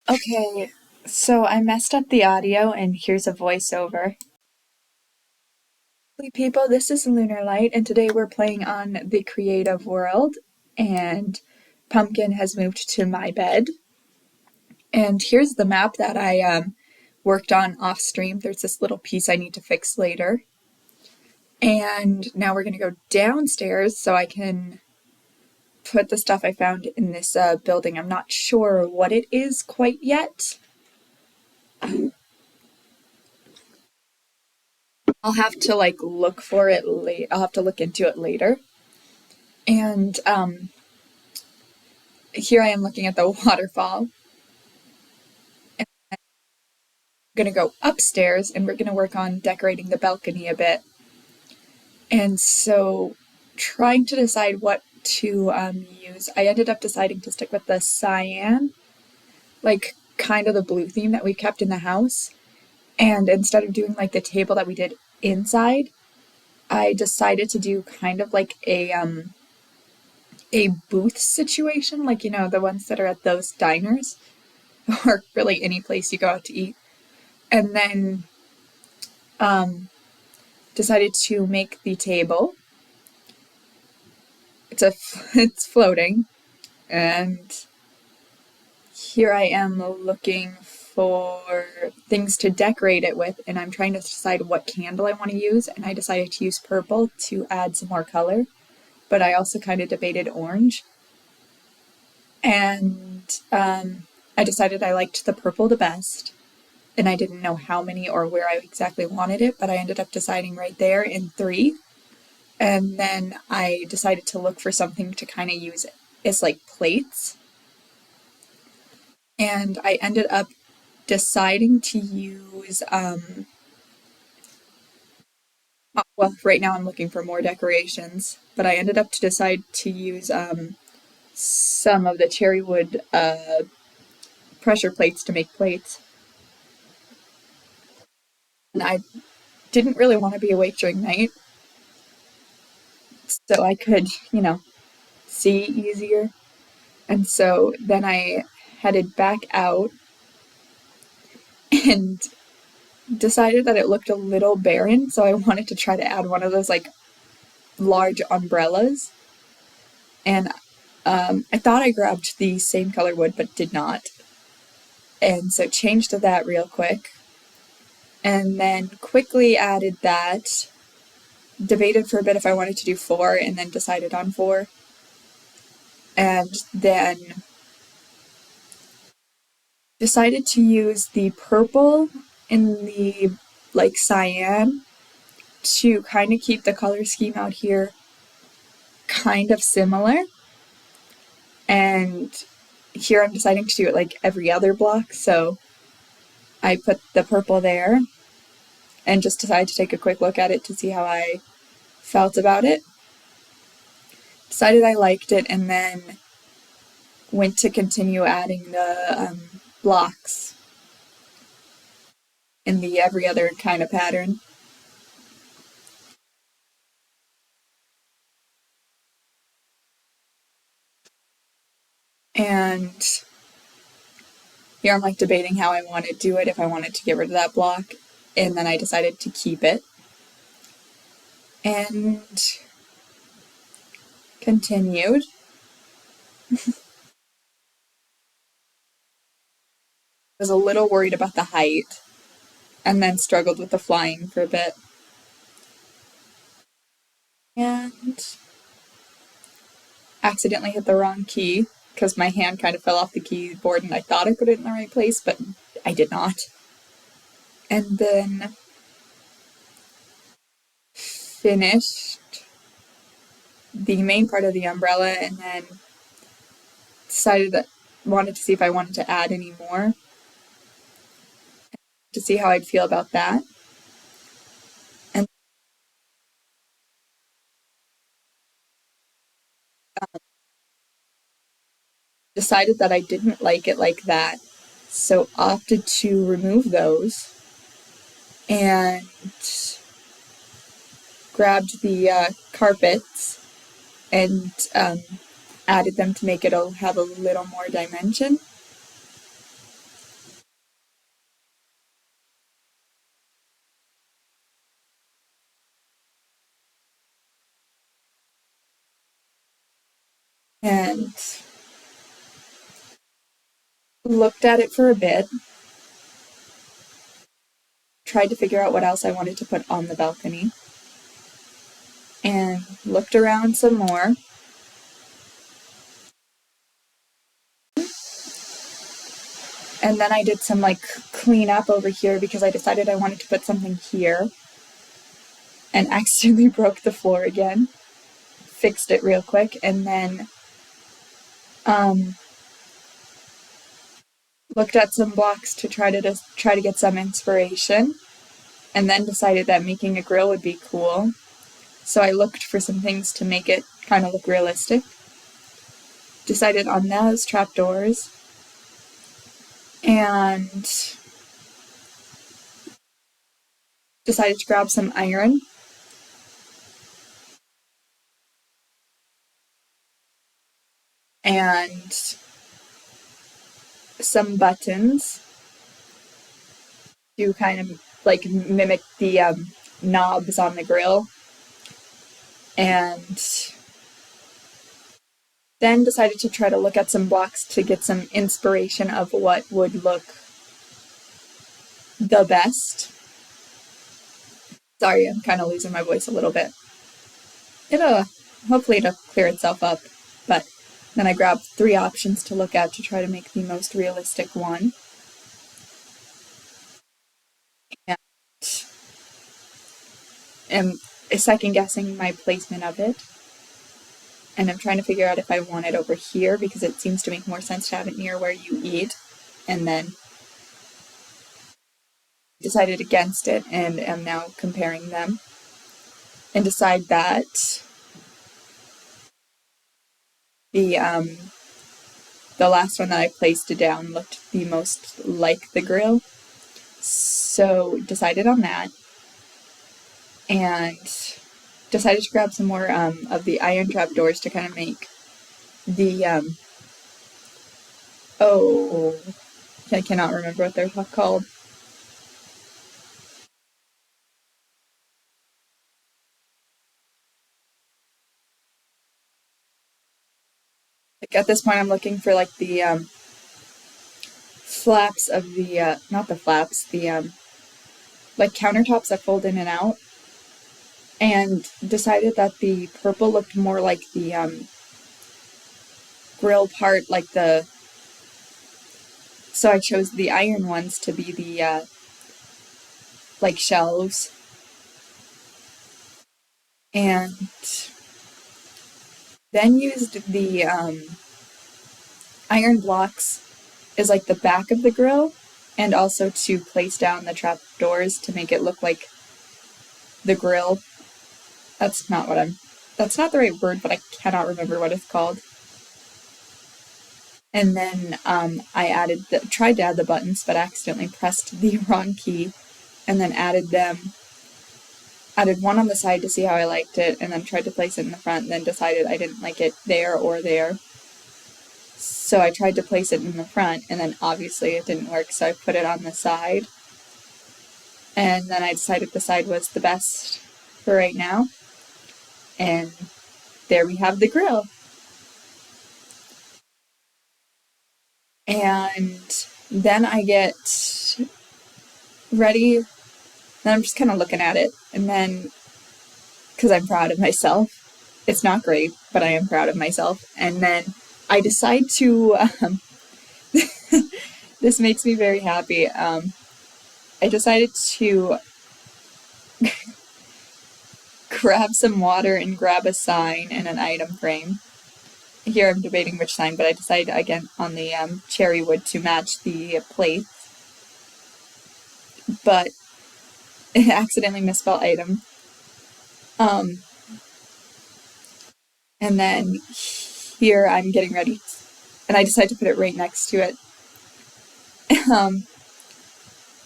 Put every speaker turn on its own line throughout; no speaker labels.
Okay, so I messed up the audio and here's a voiceover. Hey people, this is Lunar Light and today we're playing on the creative world and Pumpkin has moved to my bed. And here's the map that I worked on off stream. There's this little piece I need to fix later. And now we're gonna go downstairs so I can put the stuff I found in this building. I'm not sure what it is quite yet. I'll have to look for it late. I'll have to look into it later. And here I am looking at the waterfall. And I'm gonna go upstairs and we're gonna work on decorating the balcony a bit. And so trying to decide what to use, I ended up deciding to stick with the cyan, like kind of the blue theme that we kept in the house. And instead of doing like the table that we did inside, I decided to do kind of like a booth situation, like the ones that are at those diners or really any place you go out to eat. And then decided to make the table. It's floating, and here I am looking for things to decorate it with, and I'm trying to decide what candle I want to use, and I decided to use purple to add some more color, but I also kind of debated orange. And I decided I liked the purple the best, and I didn't know how many or where I exactly wanted it, but I ended up deciding right there in 3. And then I decided to look for something to kind of use as like plates. And I ended up deciding to use, well, right now I'm looking for more decorations, but I ended up to decide to use some of the cherry wood pressure plates to make plates. And I didn't really want to be awake during night, so I could, see easier. And so then I headed back out and decided that it looked a little barren, so I wanted to try to add one of those like large umbrellas. And I thought I grabbed the same color wood, but did not. And so changed to that real quick. And then quickly added that, debated for a bit if I wanted to do 4, and then decided on 4. And then decided to use the purple and the like cyan to kind of keep the color scheme out here kind of similar. And here I'm deciding to do it like every other block, so I put the purple there and just decided to take a quick look at it to see how I felt about it. Decided I liked it, and then went to continue adding the blocks in the every other kind of pattern. And here I'm like debating how I want to do it, if I wanted to get rid of that block, and then I decided to keep it. And continued. Was a little worried about the height, and then struggled with the flying for a bit. And accidentally hit the wrong key because my hand kind of fell off the keyboard and I thought I put it in the right place, but I did not. And then finished the main part of the umbrella, and then decided that wanted to see if I wanted to add any more to see how I'd feel about that. And decided that I didn't like it like that, so opted to remove those and grabbed the carpets and added them to make it have a little more dimension. and looked at it for a bit, tried to figure out what else I wanted to put on the balcony, and looked around some more. And then I did some like cleanup over here because I decided I wanted to put something here and accidentally broke the floor again. Fixed it real quick and then looked at some blocks to try to get some inspiration, and then decided that making a grill would be cool. So I looked for some things to make it kind of look realistic. Decided on those trapdoors and decided to grab some iron and some buttons to kind of like mimic the knobs on the grill, and then decided to try to look at some blocks to get some inspiration of what would look the best. Sorry, I'm kind of losing my voice a little bit. Hopefully it'll clear itself up, but then I grabbed 3 options to look at to try to make the most realistic one. And am second guessing my placement of it. And I'm trying to figure out if I want it over here because it seems to make more sense to have it near where you eat. And then decided against it and am now comparing them. And decide that the last one that I placed down looked the most like the grill. So decided on that. And decided to grab some more of the iron trap doors to kind of make the I cannot remember what they're called. Like at this point I'm looking for like the flaps of the not the flaps, the like countertops that fold in and out, and decided that the purple looked more like the grill part, like the, so I chose the iron ones to be the like shelves, and then used the iron blocks as like the back of the grill, and also to place down the trap doors to make it look like the grill. That's not the right word, but I cannot remember what it's called. And then I tried to add the buttons, but accidentally pressed the wrong key, and then added one on the side to see how I liked it, and then tried to place it in the front, and then decided I didn't like it there or there. So I tried to place it in the front, and then obviously it didn't work, so I put it on the side. And then I decided the side was the best for right now. And there we have the grill. And then I get ready, then I'm just kind of looking at it, and then, because I'm proud of myself, it's not great, but I am proud of myself, and then I decide to, this makes me very happy, I decided to grab some water and grab a sign and an item frame. Here I'm debating which sign, but I decided again on the cherry wood to match the plate, but it accidentally misspelled item. And then here I'm getting ready, and I decide to put it right next to it.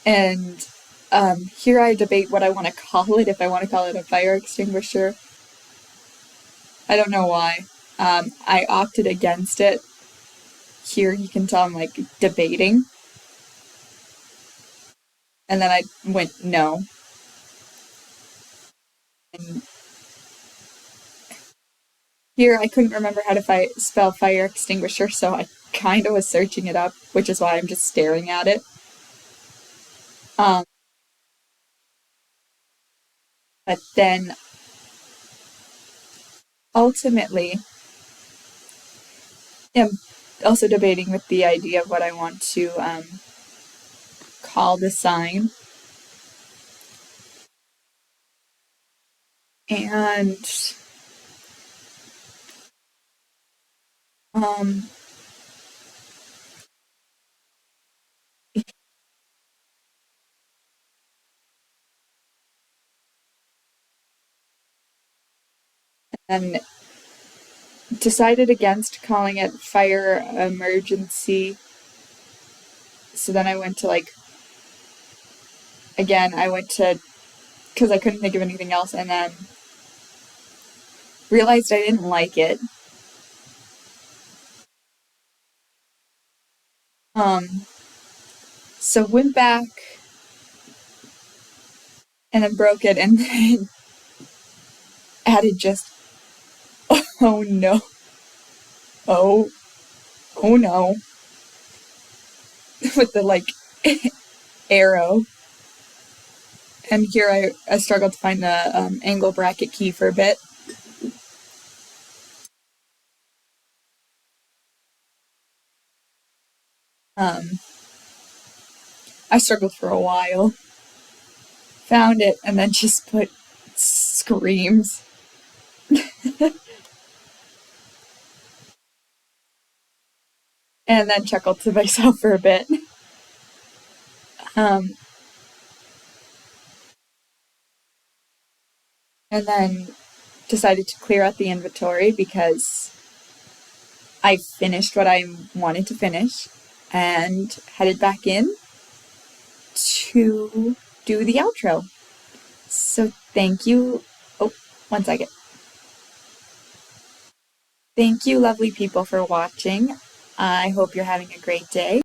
And here I debate what I want to call it, if I want to call it a fire extinguisher. I don't know why. I opted against it. Here you can tell I'm like debating. And then I went no. And Here, I couldn't remember how to spell fire extinguisher, so I kind of was searching it up, which is why I'm just staring at it. Um, but then ultimately, I'm also debating with the idea of what I want to call the sign. And um, and decided against calling it fire emergency. So then I went to again, I went to, because I couldn't think of anything else, and then realized I didn't like it. Um, so went back and then broke it and then added just, oh no, oh, oh no, with the arrow. And here I struggled to find the angle bracket key for a bit. I struggled for a while. Found it and then just put screams. And then chuckled to myself for a bit. Um, and then decided to clear out the inventory because I finished what I wanted to finish and headed back in to do the outro. So thank you. Oh, 1 second. Thank you, lovely people, for watching. I hope you're having a great day.